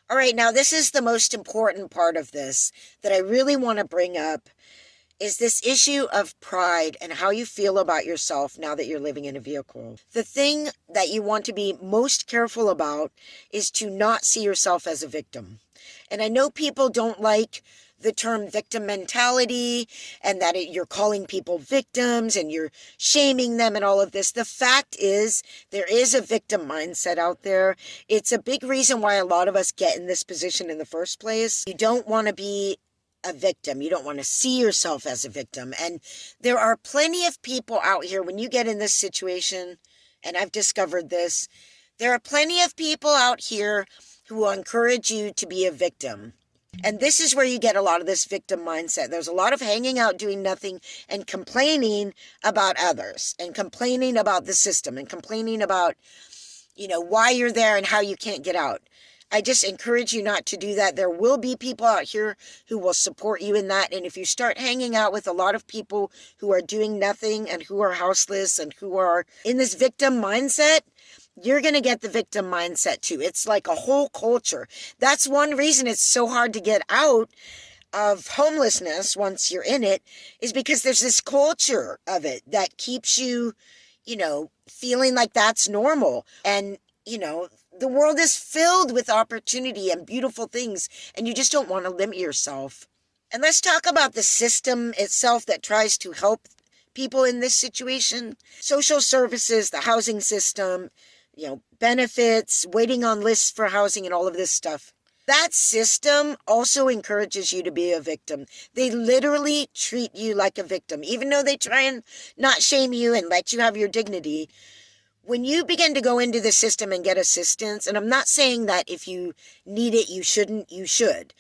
All right, now this is the most important part of this that I really want to bring up is this issue of pride and how you feel about yourself now that you're living in a vehicle. The thing that you want to be most careful about is to not see yourself as a victim. And I know people don't like the term victim mentality and that you're calling people victims and you're shaming them and all of this. The fact is, there is a victim mindset out there. It's a big reason why a lot of us get in this position in the first place. You don't want to be a victim. You don't want to see yourself as a victim. And there are plenty of people out here when you get in this situation, and I've discovered this, there are plenty of people out here who will encourage you to be a victim. And this is where you get a lot of this victim mindset. There's a lot of hanging out doing nothing and complaining about others and complaining about the system and complaining about, why you're there and how you can't get out. I just encourage you not to do that. There will be people out here who will support you in that. And if you start hanging out with a lot of people who are doing nothing and who are houseless and who are in this victim mindset, you're going to get the victim mindset too. It's like a whole culture. That's one reason it's so hard to get out of homelessness once you're in it, is because there's this culture of it that keeps you, feeling like that's normal. And, the world is filled with opportunity and beautiful things, and you just don't want to limit yourself. And let's talk about the system itself that tries to help people in this situation. Social services, the housing system, benefits, waiting on lists for housing and all of this stuff. That system also encourages you to be a victim. They literally treat you like a victim, even though they try and not shame you and let you have your dignity. When you begin to go into the system and get assistance, and I'm not saying that if you need it, you shouldn't, you should.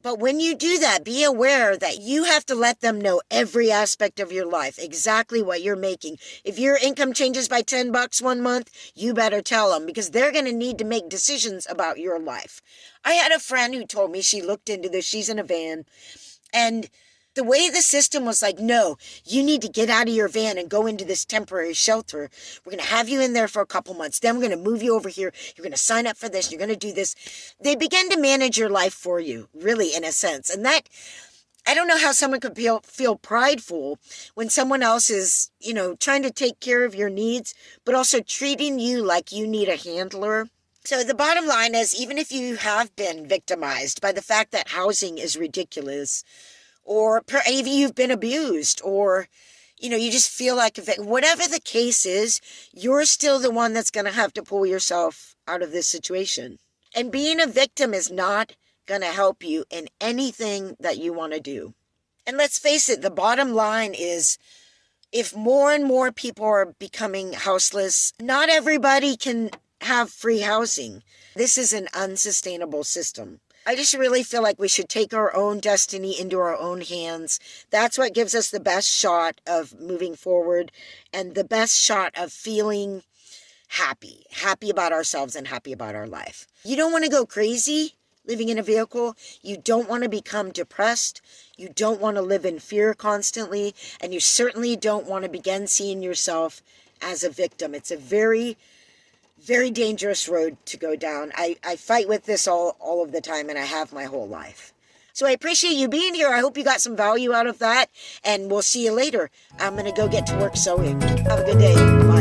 But when you do that, be aware that you have to let them know every aspect of your life, exactly what you're making. If your income changes by $10 one month, you better tell them, because they're going to need to make decisions about your life. I had a friend who told me she looked into this. She's in a van, and the way the system was like, no, you need to get out of your van and go into this temporary shelter. We're going to have you in there for a couple months. Then we're going to move you over here. You're going to sign up for this. You're going to do this. They begin to manage your life for you, really, in a sense. And that, I don't know how someone could feel prideful when someone else is, trying to take care of your needs, but also treating you like you need a handler. So the bottom line is, even if you have been victimized by the fact that housing is ridiculous, or maybe you've been abused, or, you just feel like, whatever the case is, you're still the one that's going to have to pull yourself out of this situation. And being a victim is not going to help you in anything that you want to do. And let's face it, the bottom line is, if more and more people are becoming houseless, not everybody can have free housing. This is an unsustainable system. I just really feel like we should take our own destiny into our own hands. That's what gives us the best shot of moving forward and the best shot of feeling happy about ourselves and happy about our life. You don't want to go crazy living in a vehicle. You don't want to become depressed. You don't want to live in fear constantly. And you certainly don't want to begin seeing yourself as a victim. It's a very dangerous road to go down. I fight with this all of the time, and I have my whole life. So I appreciate you being here. I hope you got some value out of that, and we'll see you later. I'm going to go get to work sewing. Have a good day. Bye.